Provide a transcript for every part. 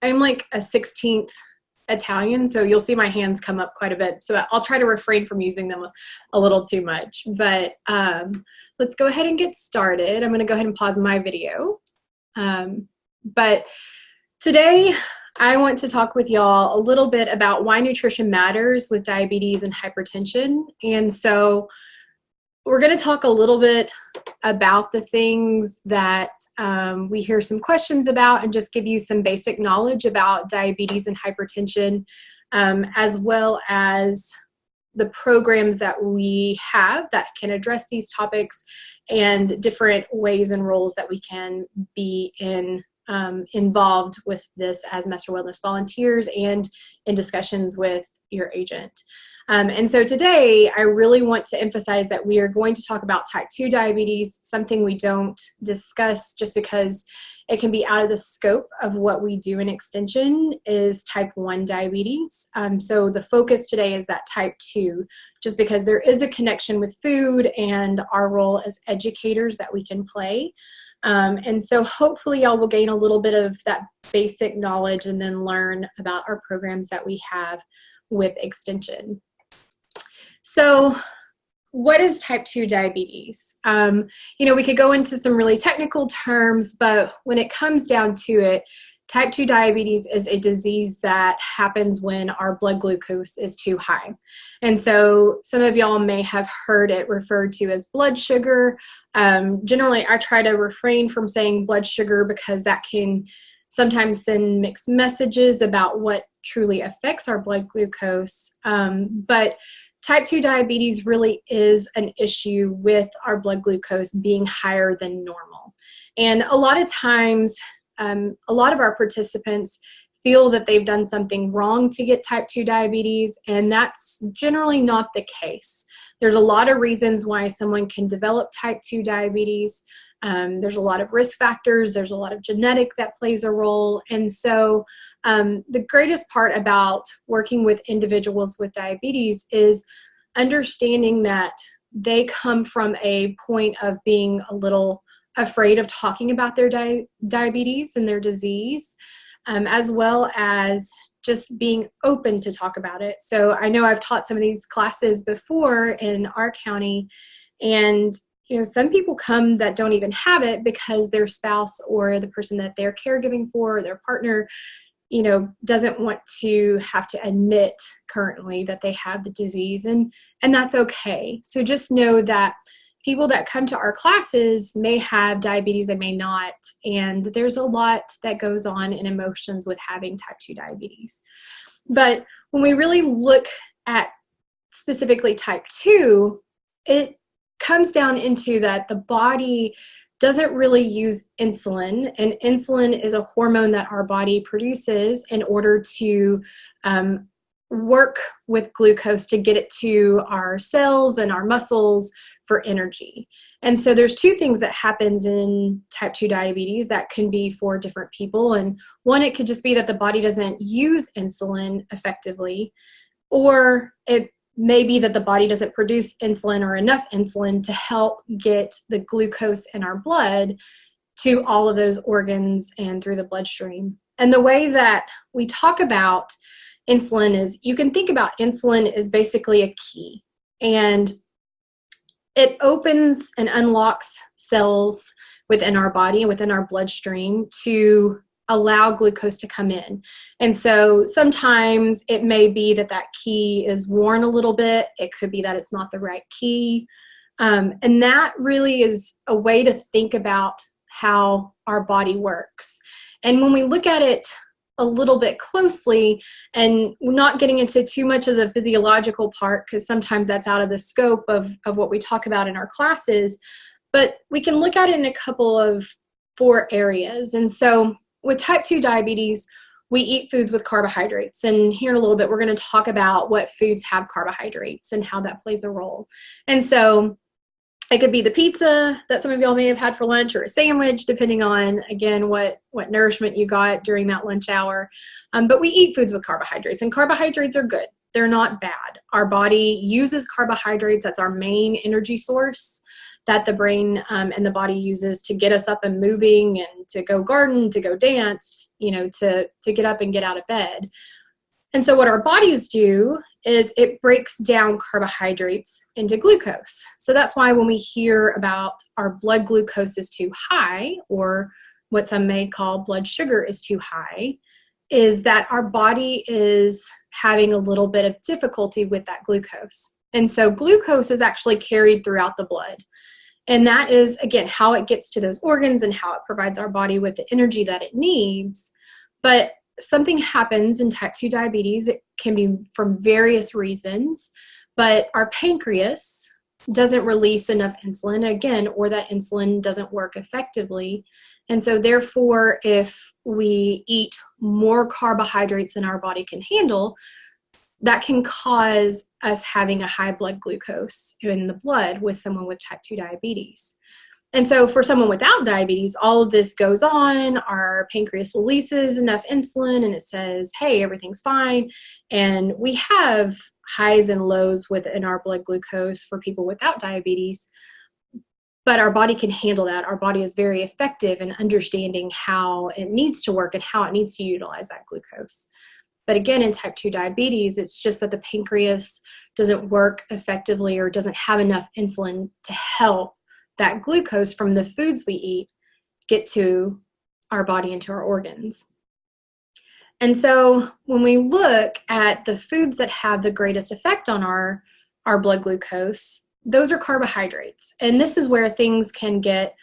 I'm like a 16th Italian, so you'll see my hands come up quite a bit. So I'll try to refrain from using them a little too much. But let's go ahead and get started. I'm going to go ahead and pause my video. But today I want to talk with y'all a little bit about why nutrition matters with diabetes and hypertension. And so we're going to talk a little bit about the things that we hear some questions about, and just give you some basic knowledge about diabetes and hypertension, as well as the programs that we have that can address these topics, and different ways and roles that we can be involved with this as Master Wellness volunteers and in discussions with your agent. And so today, I really want to emphasize that we are going to talk about type 2 diabetes, something we don't discuss just because it can be out of the scope of what we do in Extension, is type 1 diabetes. So the focus today is that type 2, just because there is a connection with food and our role as educators that we can play. And so hopefully y'all will gain a little bit of that basic knowledge and then learn about our programs that we have with Extension. So what is type 2 diabetes? We could go into some really technical terms, but when it comes down to it, type 2 diabetes is a disease that happens when our blood glucose is too high. And so some of y'all may have heard it referred to as blood sugar. Generally, I try to refrain from saying blood sugar because that can sometimes send mixed messages about what truly affects our blood glucose. But type 2 diabetes really is an issue with our blood glucose being higher than normal. And a lot of times, a lot of our participants feel that they've done something wrong to get type 2 diabetes, and that's generally not the case. There's a lot of reasons why someone can develop type 2 diabetes. There's a lot of risk factors. There's a lot of genetic that plays a role. And so the greatest part about working with individuals with diabetes is understanding that they come from a point of being a little afraid of talking about their diabetes and their disease, as well as just being open to talk about it. So I know I've taught some of these classes before in our county, and some people come that don't even have it because their spouse or the person that they're caregiving for, or their partner, doesn't want to have to admit currently that they have the disease, and that's okay. So just know that people that come to our classes may have diabetes, they may not, and there's a lot that goes on in emotions with having type 2 diabetes. But when we really look at specifically type 2, it comes down into that the body doesn't really use insulin, and insulin is a hormone that our body produces in order to work with glucose to get it to our cells and our muscles for energy. And so there's two things that happens in type 2 diabetes that can be for different people. And one, it could just be that the body doesn't use insulin effectively, or it may be that the body doesn't produce insulin or enough insulin to help get the glucose in our blood to all of those organs and through the bloodstream. And the way that we talk about insulin is, you can think about insulin as basically a key, and it opens and unlocks cells within our body and within our bloodstream to allow glucose to come in. And so sometimes it may be that that key is worn a little bit. It could be that it's not the right key. And that really is a way to think about how our body works. And when we look at it a little bit closely, and not getting into too much of the physiological part, because sometimes that's out of the scope of what we talk about in our classes, but we can look at it in a couple of 4 areas. And so with type 2 diabetes, we eat foods with carbohydrates. And here in a little bit, we're going to talk about what foods have carbohydrates and how that plays a role. And so it could be the pizza that some of y'all may have had for lunch, or a sandwich, depending on, again, what nourishment you got during that lunch hour. But we eat foods with carbohydrates, and carbohydrates are good. They're not bad. Our body uses carbohydrates. That's our main energy source that the brain and the body uses to get us up and moving and to go garden, to go dance, to get up and get out of bed. And so what our bodies do is it breaks down carbohydrates into glucose. So that's why when we hear about our blood glucose is too high, or what some may call blood sugar is too high, is that our body is having a little bit of difficulty with that glucose. And so glucose is actually carried throughout the blood. And that is, again, how it gets to those organs and how it provides our body with the energy that it needs. But something happens in type 2 diabetes. It can be from various reasons, but our pancreas doesn't release enough insulin, again, or that insulin doesn't work effectively. And so therefore, if we eat more carbohydrates than our body can handle, that can cause us having a high blood glucose in the blood with someone with type 2 diabetes. And so for someone without diabetes, all of this goes on. Our pancreas releases enough insulin and it says, hey, everything's fine. And we have highs and lows within our blood glucose for people without diabetes, but our body can handle that. Our body is very effective in understanding how it needs to work and how it needs to utilize that glucose. But again, in type 2 diabetes, it's just that the pancreas doesn't work effectively or doesn't have enough insulin to help that glucose from the foods we eat get to our body and to our organs. And so when we look at the foods that have the greatest effect on our blood glucose, those are carbohydrates. And this is where things can get,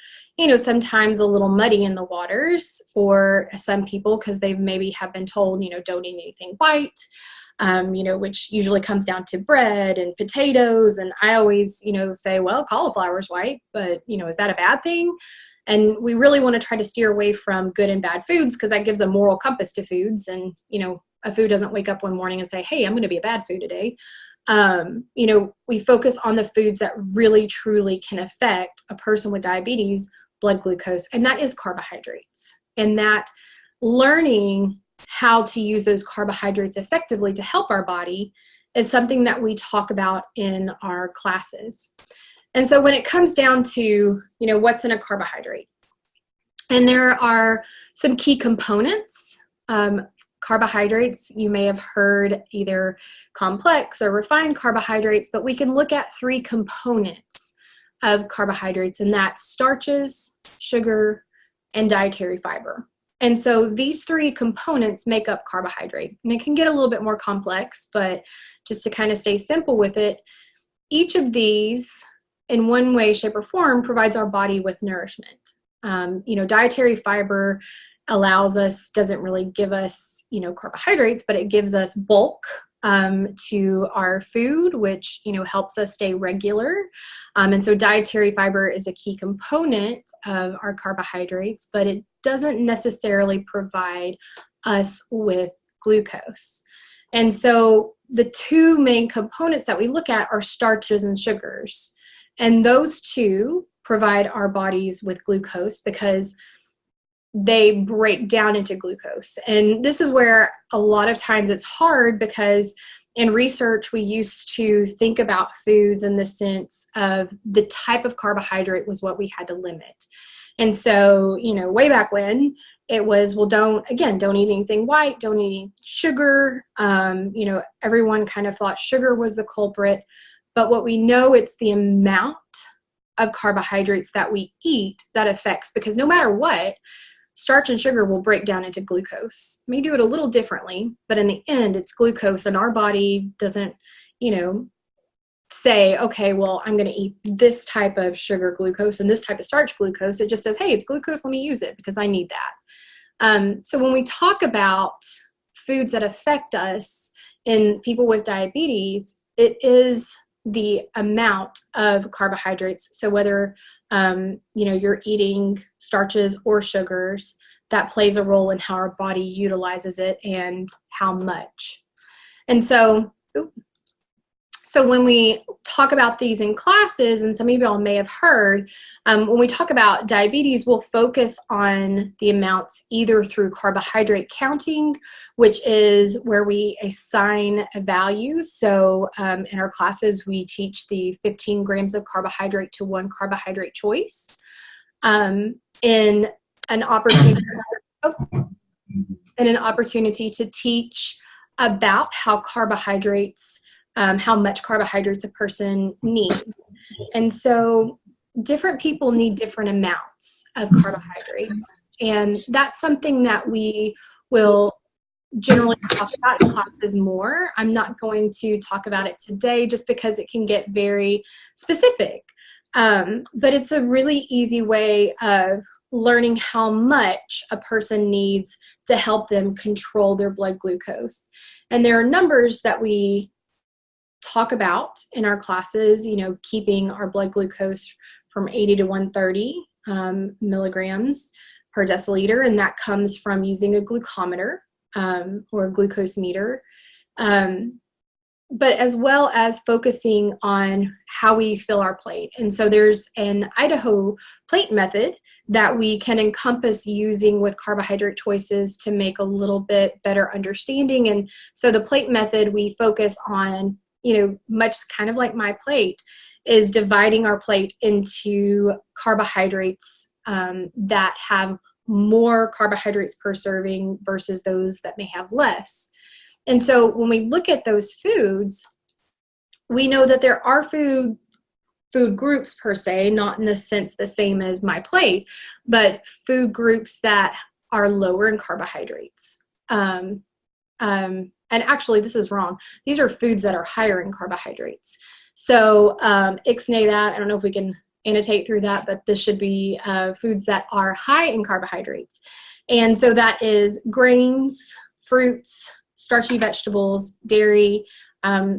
sometimes a little muddy in the waters for some people because they maybe have been told, don't eat anything white. Which usually comes down to bread and potatoes. And I always, say, well, cauliflower is white, but, is that a bad thing? And we really want to try to steer away from good and bad foods because that gives a moral compass to foods. And, a food doesn't wake up one morning and say, hey, I'm going to be a bad food today. We focus on the foods that really, truly can affect a person with diabetes blood glucose, and that is carbohydrates. And that learning how to use those carbohydrates effectively to help our body is something that we talk about in our classes. And so when it comes down to, what's in a carbohydrate, and there are some key components. Carbohydrates, you may have heard either complex or refined carbohydrates, but we can look at 3 components of carbohydrates, and that's starches, sugar, and dietary fiber. And so these 3 components make up carbohydrate. And it can get a little bit more complex, but just to kind of stay simple with it, each of these in one way, shape, or form provides our body with nourishment. Dietary fiber doesn't really give us, carbohydrates, but it gives us bulk to our food, which, helps us stay regular. And so dietary fiber is a key component of our carbohydrates, but it doesn't necessarily provide us with glucose. And so the 2 main components that we look at are starches and sugars. And those 2 provide our bodies with glucose because they break down into glucose. And this is where a lot of times it's hard because in research, we used to think about foods in the sense of the type of carbohydrate was what we had to limit. And so, way back when it was, well, don't eat anything white, don't eat any sugar. Everyone kind of thought sugar was the culprit, but what we know, it's the amount of carbohydrates that we eat that affects, because no matter what, starch and sugar will break down into glucose. May do it a little differently, but in the end, it's glucose, and our body doesn't, say, okay, well, I'm going to eat this type of sugar glucose and this type of starch glucose. It just says, hey, it's glucose, let me use it because I need that. So when we talk about foods that affect us in people with diabetes, it is the amount of carbohydrates. So whether you're eating starches or sugars, that plays a role in how our body utilizes it and how much. And so when we talk about these in classes, and some of y'all may have heard, when we talk about diabetes, we'll focus on the amounts either through carbohydrate counting, which is where we assign a value. So in our classes, we teach the 15 grams of carbohydrate to 1 carbohydrate choice. In an opportunity, oh, and an opportunity to teach about how carbohydrates, how much carbohydrates a person needs. And so different people need different amounts of carbohydrates. And that's something that we will generally talk about in classes more. I'm not going to talk about it today just because it can get very specific. But it's a really easy way of learning how much a person needs to help them control their blood glucose. And there are numbers that we talk about in our classes, you know, keeping our blood glucose from 80 to 130 milligrams per deciliter, and that comes from using a glucometer or a glucose meter, but as well as focusing on how we fill our plate. And so there's an Idaho plate method that we can encompass using with carbohydrate choices to make a little bit better understanding. And so the plate method, we focus on, you know, much kind of like my plate, is dividing our plate into carbohydrates that have more carbohydrates per serving versus those that may have less. And so when we look at those foods, we know that there are food groups per se, not in the sense the same as my plate, but food groups that are lower in carbohydrates. And actually, this is wrong. These are foods that are higher in carbohydrates. So ixnay that. I don't know if we can annotate through that, but this should be foods that are high in carbohydrates. And so that is grains, fruits, starchy vegetables, dairy,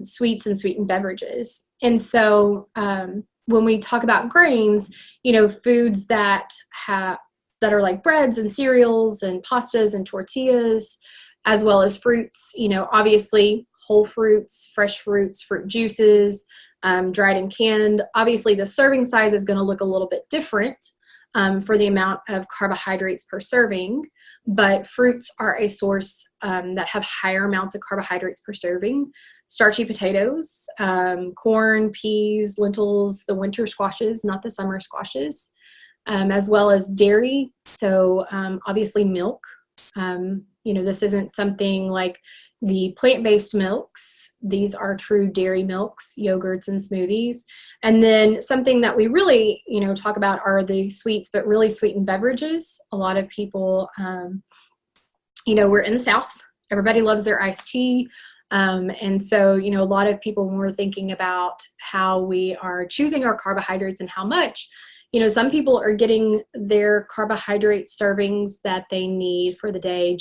sweets, and sweetened beverages. And so when we talk about grains, you know, foods that are like breads and cereals and pastas and tortillas, as well as fruits, you know, obviously whole fruits, fresh fruits, fruit juices, dried and canned. Obviously the serving size is going to look a little bit different for the amount of carbohydrates per serving, but fruits are a source that have higher amounts of carbohydrates per serving. Starchy potatoes, corn, peas, lentils, the winter squashes, not the summer squashes, as well as dairy. So obviously milk. You know, this isn't something like the plant-based milks. These are true dairy milks, yogurts, and smoothies. And then something that we really, you know, talk about are the sweets, but really sweetened beverages. A lot of people, you know, we're in the South. Everybody loves their iced tea. And so, you know, a lot of people, when we're thinking about how we are choosing our carbohydrates and how much, you know, some people are getting their carbohydrate servings that they need for the day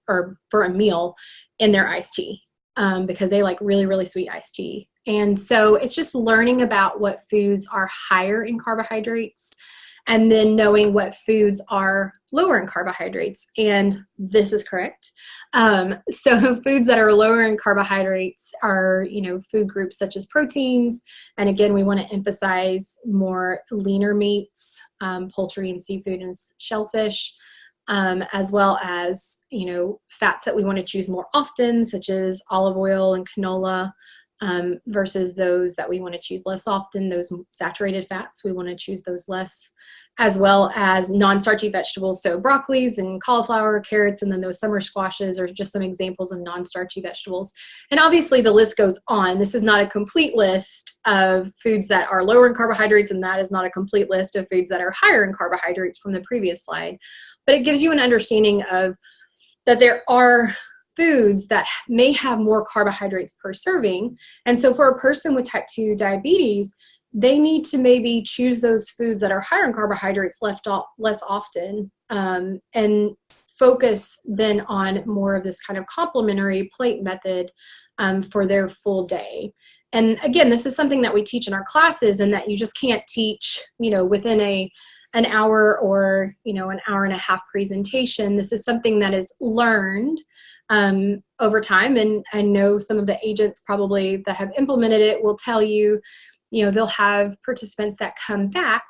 or for a meal in their iced tea because they like really, really sweet iced tea. And so it's just learning about what foods are higher in carbohydrates and then knowing what foods are lower in carbohydrates. And this is correct. So foods that are lower in carbohydrates are, you know, food groups such as proteins. And again, we want to emphasize more leaner meats, poultry and seafood and shellfish, as well as, you know, fats that we want to choose more often, such as olive oil and canola, versus those that we want to choose less often, those saturated fats, we want to choose those less, as well as non-starchy vegetables, so broccolis and cauliflower, carrots, and then those summer squashes are just some examples of non-starchy vegetables. And obviously the list goes on. This is not a complete list of foods that are lower in carbohydrates, and that is not a complete list of foods that are higher in carbohydrates from the previous slide. But it gives you an understanding of that there are foods that may have more carbohydrates per serving. And so for a person with type 2 diabetes, they need to maybe choose those foods that are higher in carbohydrates less often, and focus then on more of this kind of complementary plate method for their full day. And again, this is something that we teach in our classes and that you just can't teach, you know, within an hour or, you know, an hour and a half presentation. This is something that is learned over time. And I know some of the agents probably that have implemented it will tell you, you know, they'll have participants that come back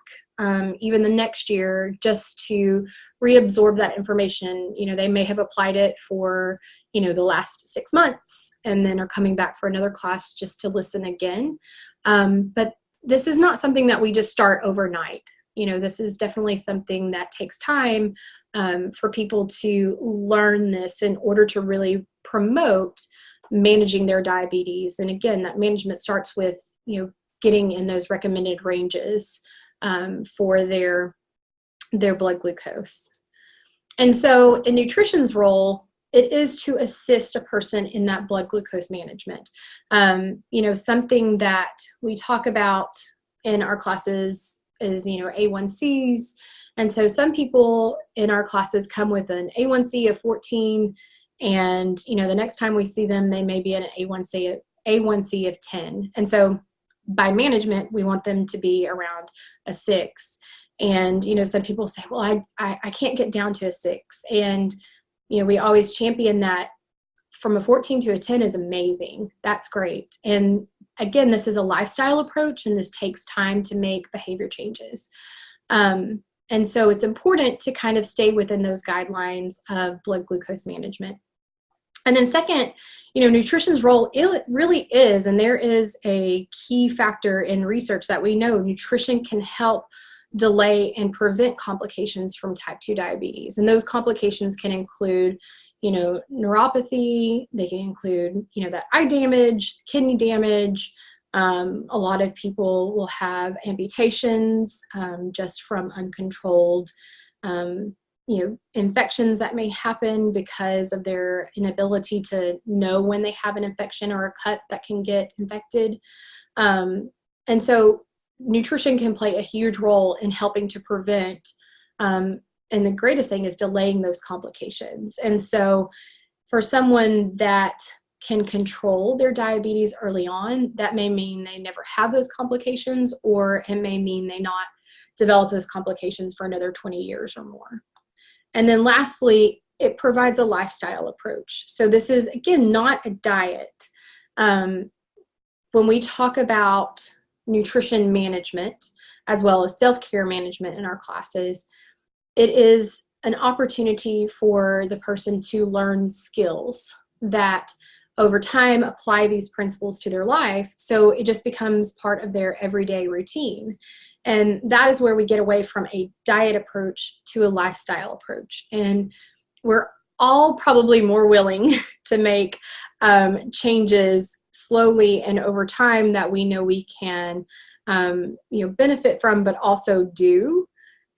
even the next year just to reabsorb that information. You know, they may have applied it for, you know, the last 6 months and then are coming back for another class just to listen again. But this is not something that we just start overnight. this is definitely something that takes time for people to learn this in order to really promote managing their diabetes. And again, that management starts with, getting in those recommended ranges for their blood glucose. And so in nutrition's role, it is to assist a person in that blood glucose management. Something that we talk about in our classes is, A1Cs. And so some people in our classes come with an A1C of 14, and, the next time we see them, they may be at an A1C of 10. And so by management, we want them to be around a 6. And, some people say, well, I can't get down to a 6. And, we always champion that from a 14 to a 10 is amazing. That's great. And again, this is a lifestyle approach, and this takes time to make behavior changes. And so it's important to kind of stay within those guidelines of blood glucose management. And then second, nutrition's role, it really is, and there is a key factor in research that we know nutrition can help delay and prevent complications from type 2 diabetes. And those complications can include, neuropathy. They can include, that eye damage, kidney damage. A lot of people will have amputations just from uncontrolled, infections that may happen because of their inability to know when they have an infection or a cut that can get infected. And so nutrition can play a huge role in helping to prevent, and the greatest thing is delaying those complications. And so for someone that can control their diabetes early on, that may mean they never have those complications, or it may mean they not develop those complications for another 20 years or more. And then lastly, it provides a lifestyle approach. So this is, again, not a diet. When we talk about nutrition management, as well as self-care management in our classes, it is an opportunity for the person to learn skills that over time apply these principles to their life. So it just becomes part of their everyday routine. And that is where we get away from a diet approach to a lifestyle approach. And we're all probably more willing to make changes slowly and over time that we know we can benefit from, but also do.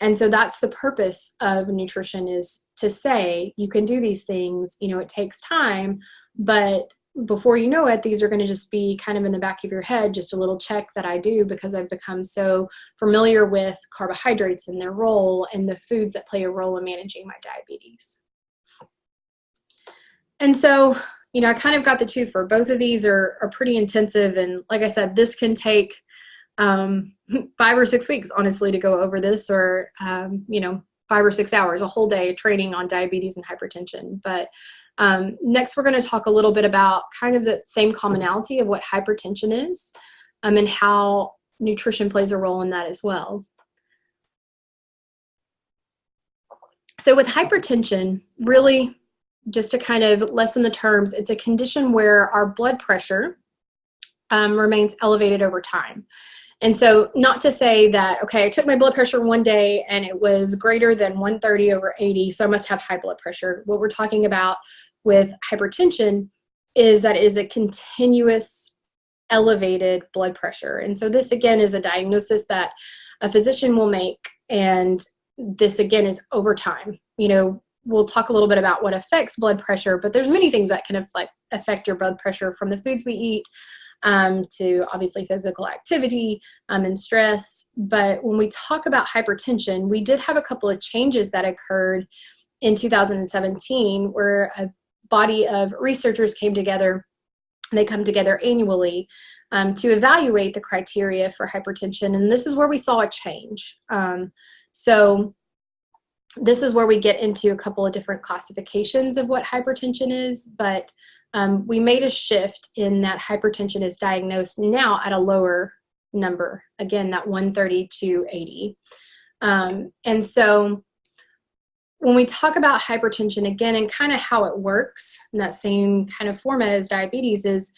And so that's the purpose of nutrition, is to say you can do these things, it takes time, but before you know it, these are going to just be kind of in the back of your head, just a little check that I do because I've become so familiar with carbohydrates and their role and the foods that play a role in managing my diabetes. And so, I kind of got the two for both of these are pretty intensive. And like I said, this can take 5 or 6 weeks, honestly, to go over this, or, 5 or 6 hours, a whole day training on diabetes and hypertension. But next, we're going to talk a little bit about kind of the same commonality of what hypertension is, and how nutrition plays a role in that as well. So with hypertension, really, just to kind of lessen the terms, it's a condition where our blood pressure remains elevated over time. And so not to say that, okay, I took my blood pressure one day and it was greater than 130/80, so I must have high blood pressure. What we're talking about with hypertension is that it is a continuous elevated blood pressure. And so this, again, is a diagnosis that a physician will make. And this, again, is over time. We'll talk a little bit about what affects blood pressure, but there's many things that can affect your blood pressure, from the foods we eat to obviously physical activity and stress. But when we talk about hypertension, we did have a couple of changes that occurred in 2017 where a body of researchers came together. They come together annually to evaluate the criteria for hypertension. And this is where we saw a change. So this is where we get into a couple of different classifications of what hypertension is, but we made a shift in that hypertension is diagnosed now at a lower number, again, that 130/80. And so when we talk about hypertension, again, and kind of how it works in that same kind of format as diabetes, is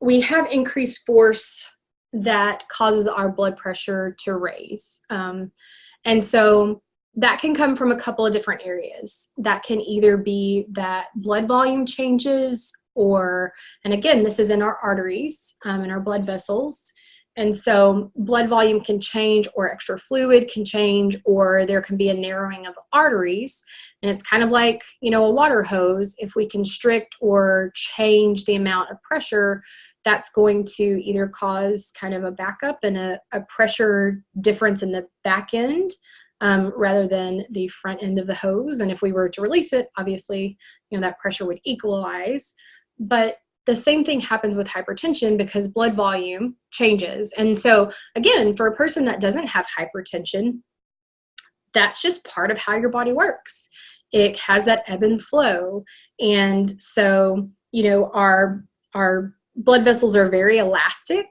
we have increased force that causes our blood pressure to raise. And so that can come from a couple of different areas. That can either be that blood volume changes, or, and again, this is in our arteries, in our blood vessels. And so blood volume can change, or extra fluid can change, or there can be a narrowing of the arteries. And it's kind of like, you know, a water hose. If we constrict or change the amount of pressure, that's going to either cause kind of a backup and a pressure difference in the back end, rather than the front end of the hose. And if we were to release it, obviously, you know, that pressure would equalize. But the same thing happens with hypertension because blood volume changes. And so again, for a person that doesn't have hypertension, that's just part of how your body works. It has that ebb and flow. And so, you know, our blood vessels are very elastic,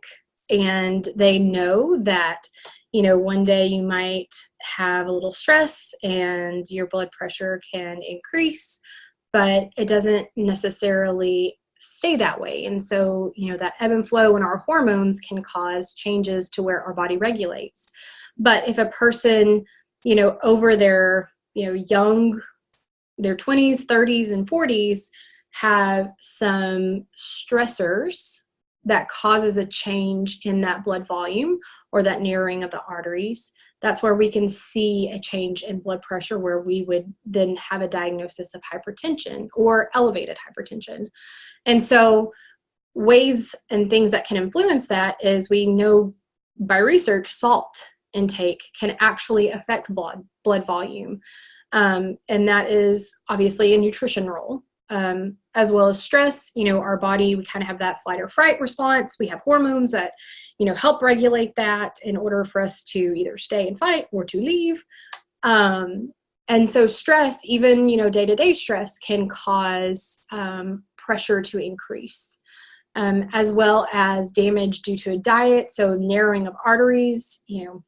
and they know that, you know, one day you might have a little stress and your blood pressure can increase, but it doesn't necessarily stay that way. And so, you know, that ebb and flow in our hormones can cause changes to where our body regulates. But if a person, you know, over their, you know, their 20s, 30s, and 40s have some stressors that causes a change in that blood volume or that narrowing of the arteries, that's where we can see a change in blood pressure, where we would then have a diagnosis of hypertension or elevated hypertension. And so ways and things that can influence that is, we know by research, salt intake can actually affect blood volume. And that is obviously a nutrition role. As well as stress. You know, our body, we kind of have that fight or fright response. We have hormones that, you know, help regulate that in order for us to either stay and fight or to leave. And so stress, even, you know, day-to-day stress, can cause pressure to increase, as well as damage due to a diet. So narrowing of arteries, you know,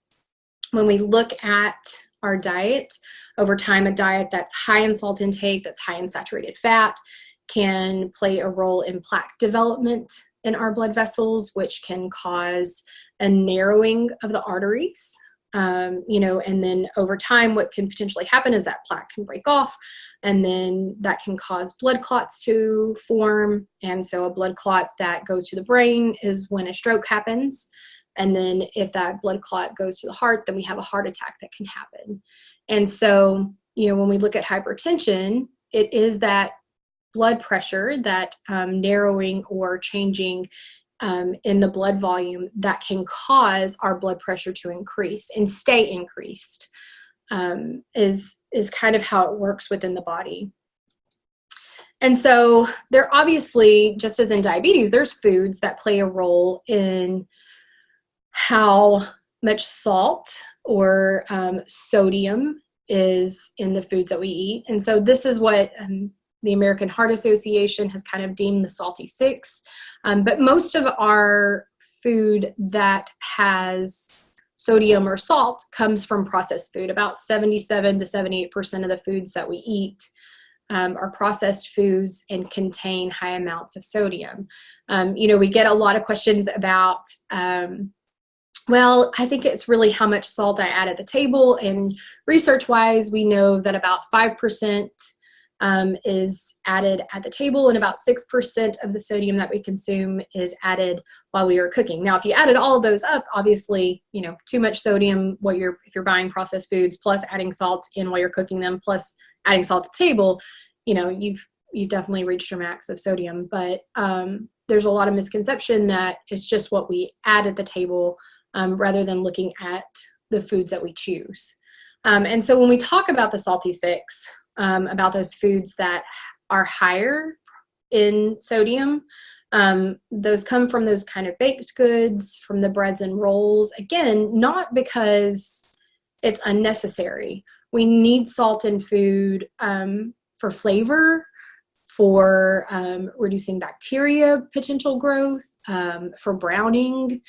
when we look at our diet over time, a diet that's high in salt intake, that's high in saturated fat, can play a role in plaque development in our blood vessels, which can cause a narrowing of the arteries. You know, and then over time, what can potentially happen is that plaque can break off, and then that can cause blood clots to form. And so a blood clot that goes to the brain is when a stroke happens. And then if that blood clot goes to the heart, then we have a heart attack that can happen. And so, you know, when we look at hypertension, it is that blood pressure, that narrowing or changing in the blood volume that can cause our blood pressure to increase and stay increased, is kind of how it works within the body. And so there obviously, just as in diabetes, there's foods that play a role in how much salt or sodium is in the foods that we eat. And so this is what the American Heart Association has kind of deemed the salty six. But most of our food that has sodium or salt comes from processed food. About 77 to 78% of the foods that we eat are processed foods and contain high amounts of sodium. You know, we get a lot of questions about, well, I think it's really how much salt I add at the table. And research-wise, we know that about 5% is added at the table, and about 6% of the sodium that we consume is added while we are cooking. Now, if you added all of those up, obviously, you know, too much sodium, if you're buying processed foods, plus adding salt in while you're cooking them, plus adding salt to the table, you know, you've definitely reached your max of sodium. But there's a lot of misconception that it's just what we add at the table, rather than looking at the foods that we choose. And so when we talk about the salty six, about those foods that are higher in sodium, those come from those kind of baked goods, from the breads and rolls. Again, not because it's unnecessary. We need salt in food for flavor, for reducing bacteria potential growth, for browning,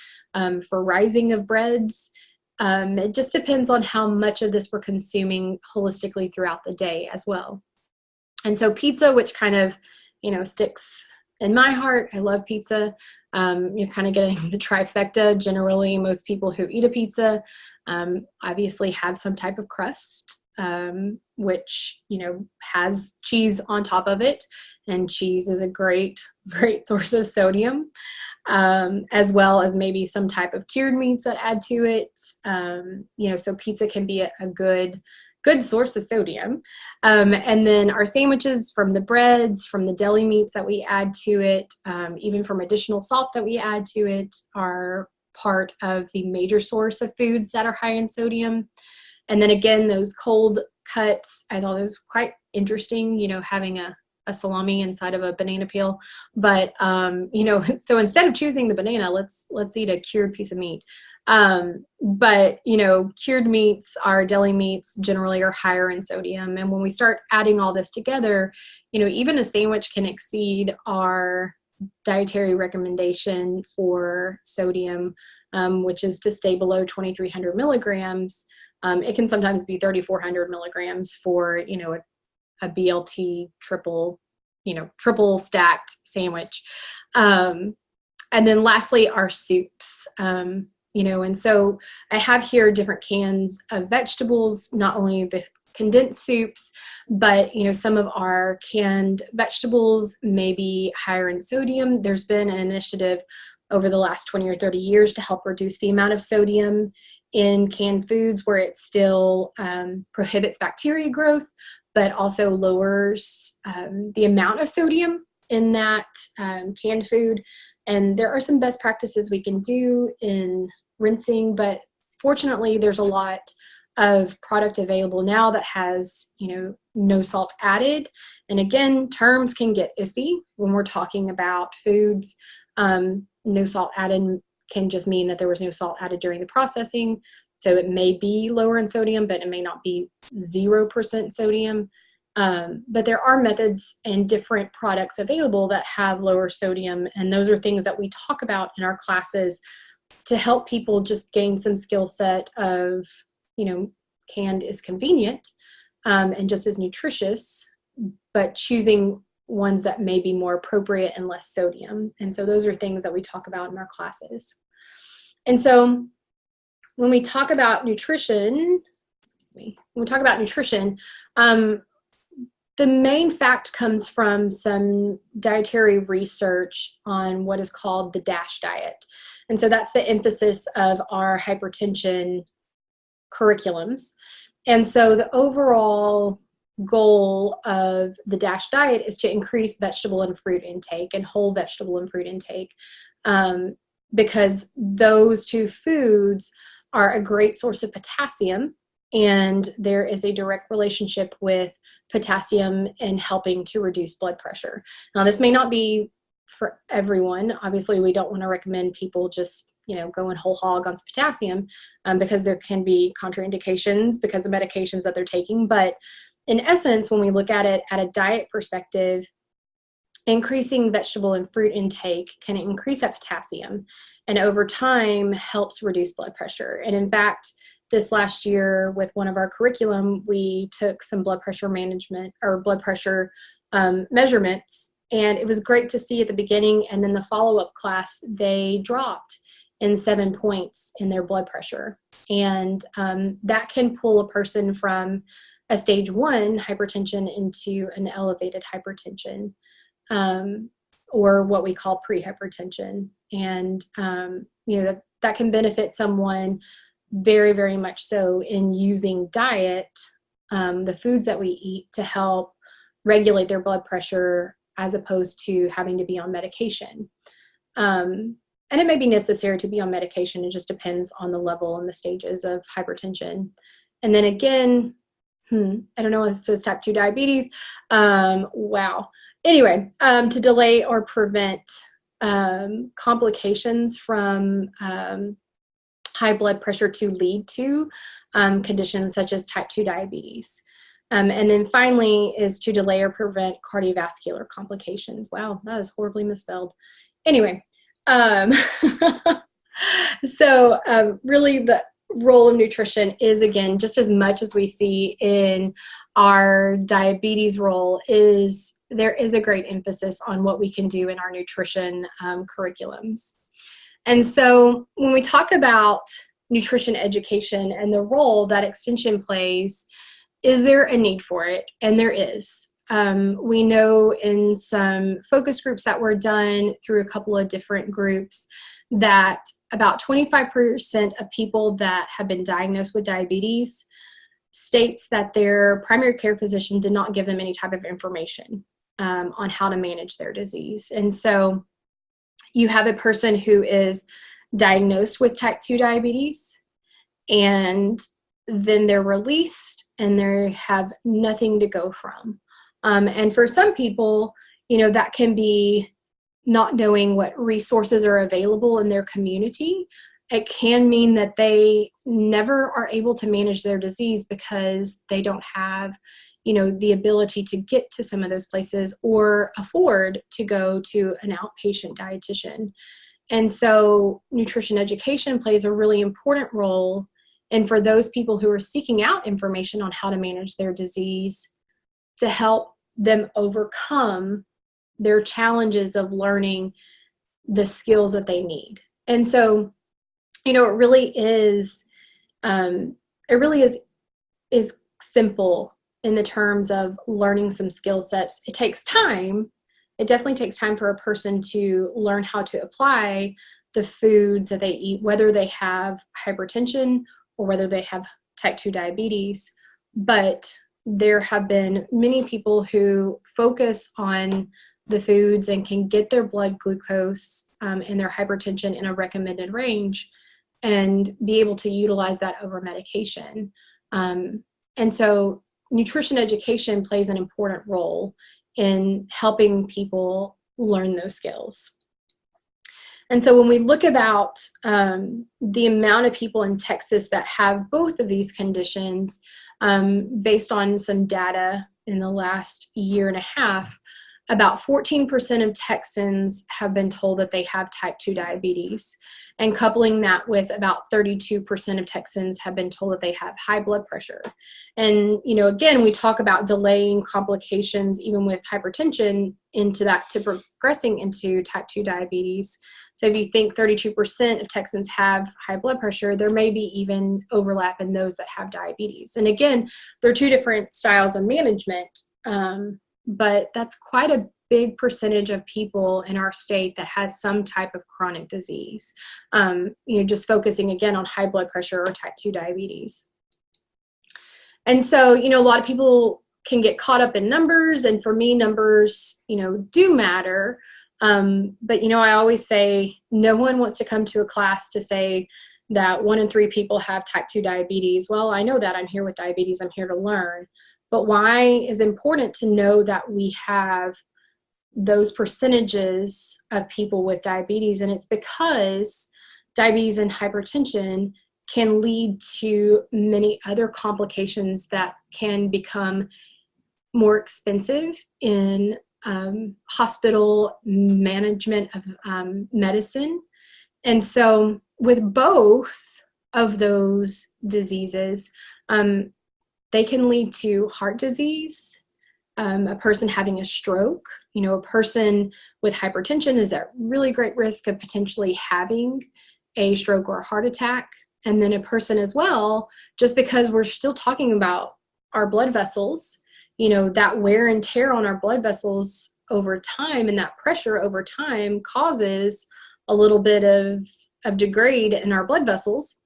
for rising of breads. It just depends on how much of this we're consuming holistically throughout the day as well. And so pizza, which kind of, you know, sticks in my heart, I love pizza. You're kind of getting the trifecta. Generally, most people who eat a pizza obviously have some type of crust, which, has cheese on top of it. And cheese is a great source of sodium, as well as maybe some type of cured meats that add to it. So pizza can be a good source of sodium. And then our sandwiches, from the breads, from the deli meats that we add to it, even from additional salt that we add to it, are part of the major source of foods that are high in sodium. And then again, those cold cuts, I thought it was quite interesting, having a salami inside of a banana peel. But, so instead of choosing the banana, let's eat a cured piece of meat. But, cured meats, our deli meats generally are higher in sodium. And when we start adding all this together, even a sandwich can exceed our dietary recommendation for sodium, which is to stay below 2,300 milligrams. It can sometimes be 3,400 milligrams for, a BLT triple stacked sandwich. And then lastly, our soups. And so I have here different cans of vegetables, not only the condensed soups, but, some of our canned vegetables may be higher in sodium. There's been an initiative over the last 20 or 30 years to help reduce the amount of sodium in canned foods, where it still prohibits bacteria growth, but also lowers the amount of sodium in that canned food. And there are some best practices we can do in rinsing, but fortunately there's a lot of product available now that has, no salt added. And again, terms can get iffy when we're talking about foods. No salt added can just mean that there was no salt added during the processing. So it may be lower in sodium, but it may not be 0% sodium. But there are methods and different products available that have lower sodium. And those are things that we talk about in our classes to help people just gain some skill set of, canned is convenient and just as nutritious, but choosing ones that may be more appropriate and less sodium. And so those are things that we talk about in our classes. And so when we talk about nutrition, the main fact comes from some dietary research on what is called the DASH diet. And so that's the emphasis of our hypertension curriculums. And so the overall goal of the DASH diet is to increase vegetable and fruit intake and whole vegetable and fruit intake, because those two foods are a great source of potassium, and there is a direct relationship with potassium in helping to reduce blood pressure. Now, this may not be for everyone. Obviously, we don't want to recommend people just, going whole hog on potassium, because there can be contraindications because of medications that they're taking. But in essence, when we look at it at a diet perspective, increasing vegetable and fruit intake can increase that potassium, and over time helps reduce blood pressure. And in fact, this last year with one of our curriculum, we took some blood pressure management or blood pressure measurements, and it was great to see at the beginning, and then the follow-up class, they dropped in 7 points in their blood pressure. And that can pull a person from a stage 1 hypertension into an elevated hypertension, or what we call prehypertension. And, that can benefit someone very, very much so in using diet, the foods that we eat, to help regulate their blood pressure, as opposed to having to be on medication. And it may be necessary to be on medication. It just depends on the level and the stages of hypertension. And then again, I don't know what it says, type 2 diabetes. Wow. Anyway, to delay or prevent complications from high blood pressure to lead to conditions such as type 2 diabetes. And then finally is to delay or prevent cardiovascular complications. Wow, that is horribly misspelled. Anyway, so really role of nutrition is, again, just as much as we see in our diabetes role, is there is a great emphasis on what we can do in our nutrition curriculums. And so when we talk about nutrition education and the role that extension plays, is there a need for it? And there is. We know in some focus groups that were done through a couple of different groups that about 25% of people that have been diagnosed with diabetes states that their primary care physician did not give them any type of information on how to manage their disease. And so you have a person who is diagnosed with type 2 diabetes, and then they're released and they have nothing to go from. And for some people, that can be not knowing what resources are available in their community. It can mean that they never are able to manage their disease because they don't have, the ability to get to some of those places or afford to go to an outpatient dietitian. And so nutrition education plays a really important role. And for those people who are seeking out information on how to manage their disease, to help them overcome their challenges of learning the skills that they need. And so, it really is simple in the terms of learning some skill sets. It takes time. It definitely takes time for a person to learn how to apply the foods that they eat, whether they have hypertension or whether they have type 2 diabetes. But there have been many people who focus on the foods and can get their blood glucose and their hypertension in a recommended range and be able to utilize that over medication. And so nutrition education plays an important role in helping people learn those skills. And so when we look about the amount of people in Texas that have both of these conditions, based on some data in the last year and a half, about 14% of Texans have been told that they have type 2 diabetes. And coupling that with about 32% of Texans have been told that they have high blood pressure. And, again, we talk about delaying complications, even with hypertension, into that to progressing into type 2 diabetes. So if you think 32% of Texans have high blood pressure, there may be even overlap in those that have diabetes. And again, there are two different styles of management, but that's quite a big percentage of people in our state that has some type of chronic disease, just focusing again on high blood pressure or type 2 diabetes. And so, a lot of people can get caught up in numbers, and for me, numbers, do matter. But, I always say no one wants to come to a class to say that 1 in 3 people have type 2 diabetes. Well, I know that. I'm here with diabetes. I'm here to learn. But why is important to know that we have those percentages of people with diabetes? And it's because diabetes and hypertension can lead to many other complications that can become more expensive in hospital management of medicine. And so with both of those diseases, they can lead to heart disease, a person having a stroke. A person with hypertension is at really great risk of potentially having a stroke or a heart attack. And then a person as well, just because we're still talking about our blood vessels, that wear and tear on our blood vessels over time and that pressure over time causes a little bit of degrade in our blood vessels.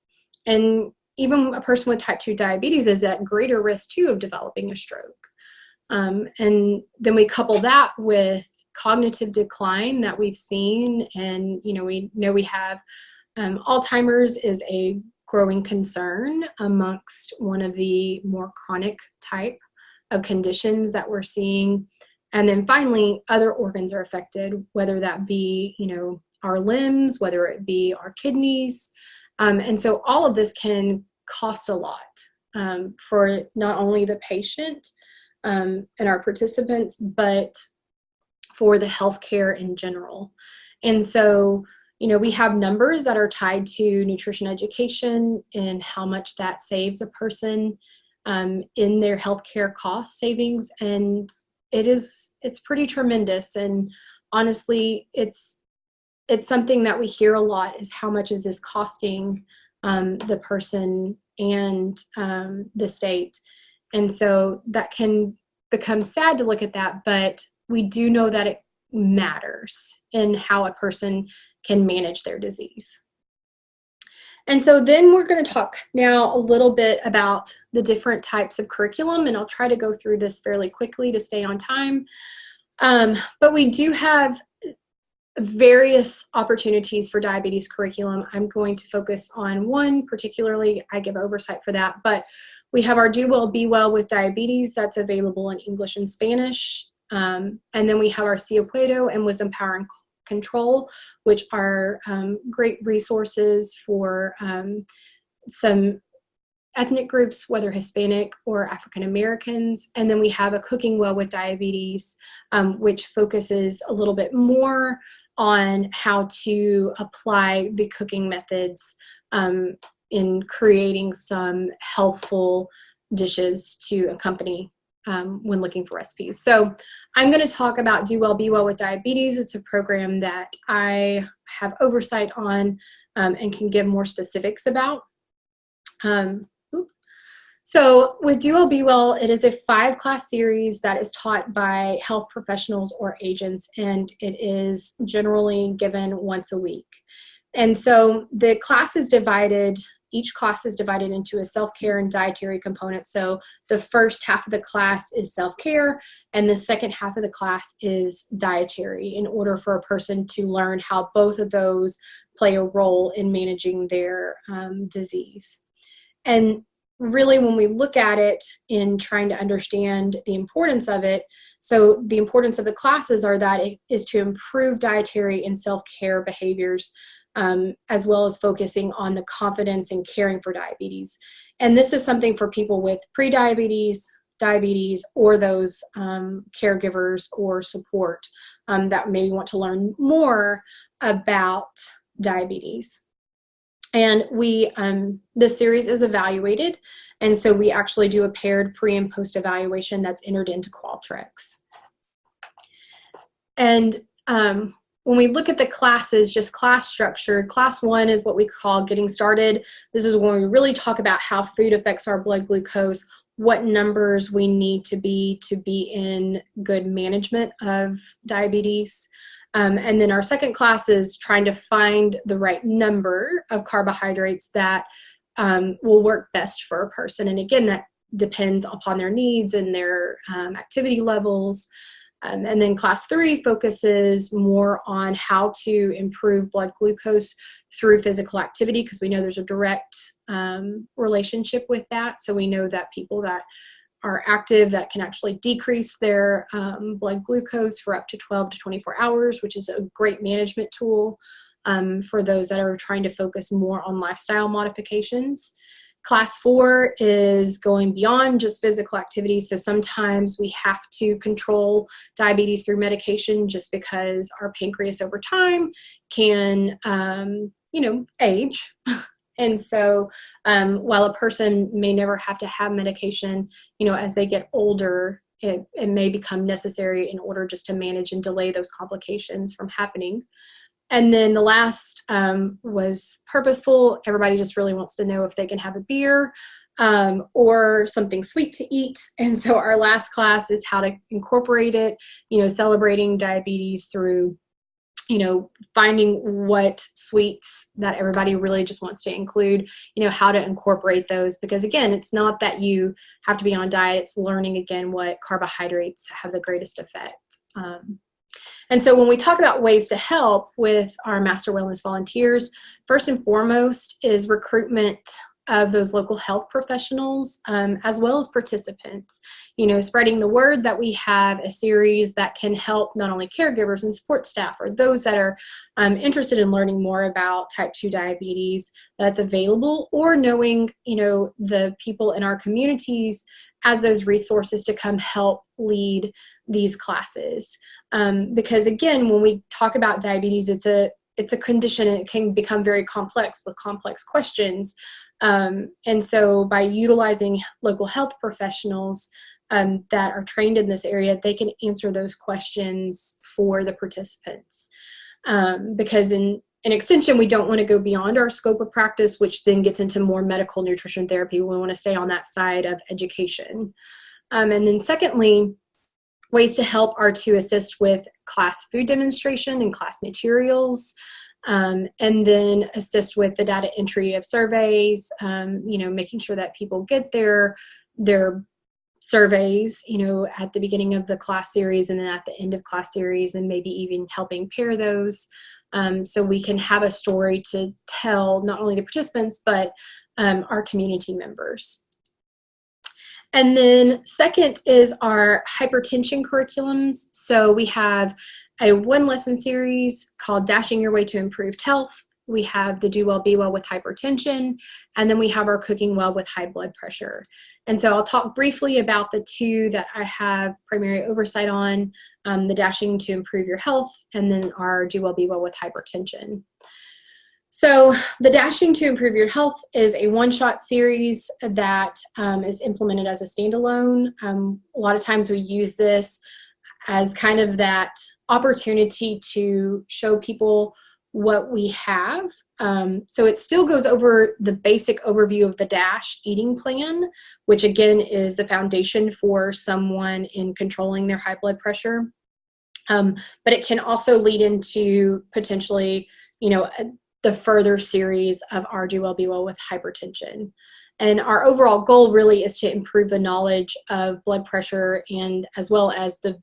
And even a person with type 2 diabetes is at greater risk too of developing a stroke. And then we couple that with cognitive decline that we've seen, and we know we have Alzheimer's is a growing concern amongst one of the more chronic type of conditions that we're seeing. And then finally, other organs are affected, whether that be, our limbs, whether it be our kidneys. And so all of this can cost a lot for not only the patient and our participants, but for the healthcare in general. And so, we have numbers that are tied to nutrition education and how much that saves a person in their healthcare cost savings. And it's pretty tremendous. And honestly, it's something that we hear a lot, is how much is this costing the person and the state. And so that can become sad to look at that, but we do know that it matters in how a person can manage their disease. And so then we're going to talk now a little bit about the different types of curriculum, and I'll try to go through this fairly quickly to stay on time. But we do have various opportunities for diabetes curriculum. I'm going to focus on one particularly. I give oversight for that, but we have our Do Well, Be Well with Diabetes that's available in English and Spanish. And then we have our Si Yo Puedo and Wisdom, Power, and Control, which are great resources for some ethnic groups, whether Hispanic or African Americans. And then we have a Cooking Well with Diabetes, which focuses a little bit more on how to apply the cooking methods in creating some healthful dishes to accompany when looking for recipes. So I'm going to talk about Do Well, Be Well with Diabetes. It's a program that I have oversight on and can give more specifics about. So with Do Well, Be Well, it is a 5-class series that is taught by health professionals or agents, and it is generally given once a week. And so the class is divided, each class is divided into a self-care and dietary component. So the first half of the class is self-care, and the second half of the class is dietary, in order for a person to learn how both of those play a role in managing their disease. And really, when we look at it in trying to understand the importance of it, so the importance of the classes are that it is to improve dietary and self-care behaviors, as well as focusing on the confidence in caring for diabetes. And this is something for people with pre-diabetes, diabetes, or those caregivers or support that maybe want to learn more about diabetes. And this series is evaluated, and so we actually do a paired pre and post evaluation that's entered into Qualtrics. And when we look at the classes, just class structured, class 1 is what we call Getting Started. This is when we really talk about how food affects our blood glucose, what numbers we need to be in good management of diabetes. And then our second class is trying to find the right number of carbohydrates that will work best for a person. And again, that depends upon their needs and their activity levels. And then class 3 focuses more on how to improve blood glucose through physical activity, because we know there's a direct relationship with that. So we know that people that are active, that can actually decrease their blood glucose for up to 12 to 24 hours, which is a great management tool for those that are trying to focus more on lifestyle modifications. Class 4 is going beyond just physical activity. So sometimes we have to control diabetes through medication, just because our pancreas over time can, age. And so while a person may never have to have medication, as they get older, it may become necessary in order just to manage and delay those complications from happening. And then the last was purposeful. Everybody just really wants to know if they can have a beer or something sweet to eat. And so our last class is how to incorporate it, celebrating diabetes through finding what sweets that everybody really just wants to include, how to incorporate those. Because again, it's not that you have to be on a diet, it's learning again what carbohydrates have the greatest effect. And so when we talk about ways to help with our Master Wellness volunteers, first and foremost is recruitment of those local health professionals, as well as participants, spreading the word that we have a series that can help not only caregivers and support staff, or those that are interested in learning more about type 2 diabetes, that's available, or knowing, the people in our communities as those resources to come help lead these classes. Because again, when we talk about diabetes, it's it's a condition and it can become very complex with complex questions. And so by utilizing local health professionals that are trained in this area, they can answer those questions for the participants. Because in extension, we don't want to go beyond our scope of practice, which then gets into more medical nutrition therapy. We want to stay on that side of education. And then secondly, ways to help are to assist with class food demonstration and class materials, and then assist with the data entry of surveys, making sure that people get their surveys, at the beginning of the class series and then at the end of class series, and maybe even helping pair those, so we can have a story to tell not only the participants, but our community members. And then second is our hypertension curriculums. So we have a 1-lesson series called Dashing Your Way to Improved Health. We have the Do Well, Be Well with Hypertension, and then we have our Cooking Well with High Blood Pressure. And so I'll talk briefly about the two that I have primary oversight on, the Dashing to Improve Your Health, and then our Do Well, Be Well with Hypertension. So the Dashing to Improve Your Health is a one-shot series that is implemented as a standalone. A lot of times we use this as kind of that opportunity to show people what we have. So it still goes over the basic overview of the DASH eating plan, which again is the foundation for someone in controlling their high blood pressure. But it can also lead into potentially, the further series of our Do Well, Be Well with Hypertension. And our overall goal really is to improve the knowledge of blood pressure, and as well as the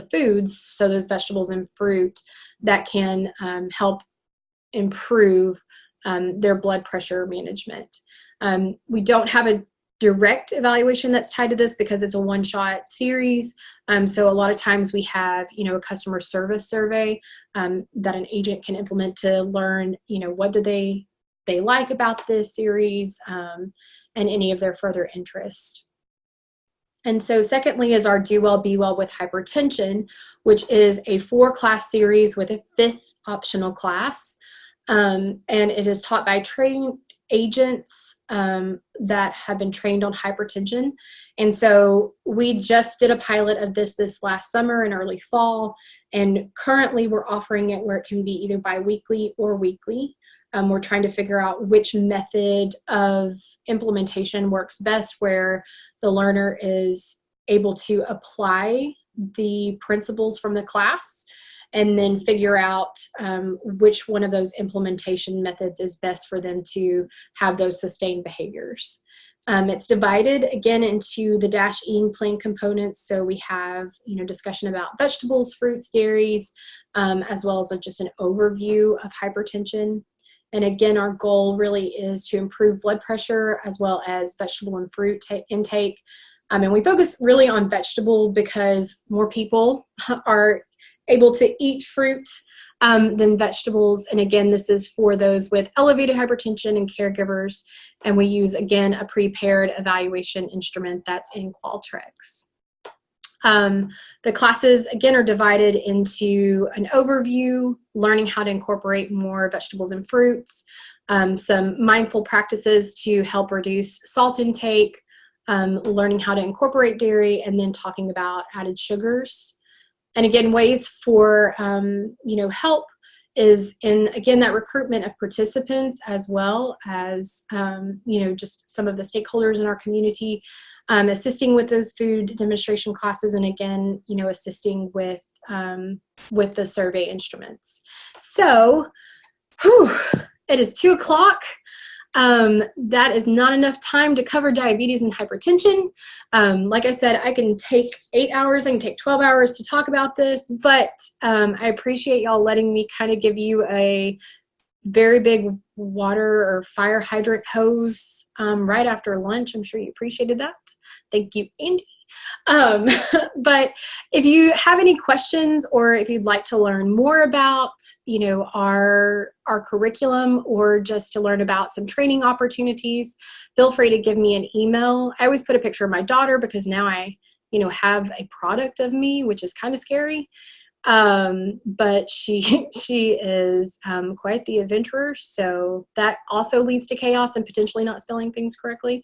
foods, so those vegetables and fruit that can help improve their blood pressure management. We don't have a direct evaluation that's tied to this because it's a one-shot series. So a lot of times we have, a customer service survey that an agent can implement to learn, what do they like about this series, and any of their further interest. And so secondly is our Do Well, Be Well with Hypertension, which is a 4-class series with a 5th optional class. And it is taught by trained agents that have been trained on hypertension. And so we just did a pilot of this last summer and early fall, and currently we're offering it where it can be either bi-weekly or weekly. We're trying to figure out which method of implementation works best, where the learner is able to apply the principles from the class and then figure out which one of those implementation methods is best for them to have those sustained behaviors. It's divided again into the DASH eating plan components. So we have, discussion about vegetables, fruits, dairies, as well as just an overview of hypertension. And again, our goal really is to improve blood pressure as well as vegetable and fruit intake. And we focus really on vegetable because more people are able to eat fruit than vegetables. And again, this is for those with elevated hypertension and caregivers. And we use, again, a prepared evaluation instrument that's in Qualtrics. The classes, again, are divided into an overview, learning how to incorporate more vegetables and fruits, some mindful practices to help reduce salt intake, learning how to incorporate dairy, and then talking about added sugars. And again, ways for, help is in, again, that recruitment of participants, as well as, just some of the stakeholders in our community, assisting with those food demonstration classes, and again, assisting with the survey instruments. So, it is 2 o'clock. That is not enough time to cover diabetes and hypertension. Like I said, I can take 8 hours, I can take 12 hours to talk about this, but I appreciate y'all letting me kind of give you a very big water or fire hydrant hose right after lunch. I'm sure you appreciated that. Thank you, Andy. But if you have any questions, or if you'd like to learn more about, our curriculum, or just to learn about some training opportunities, feel free to give me an email. I always put a picture of my daughter because now I, have a product of me, which is kind of scary. But she is quite the adventurer, so that also leads to chaos and potentially not spelling things correctly.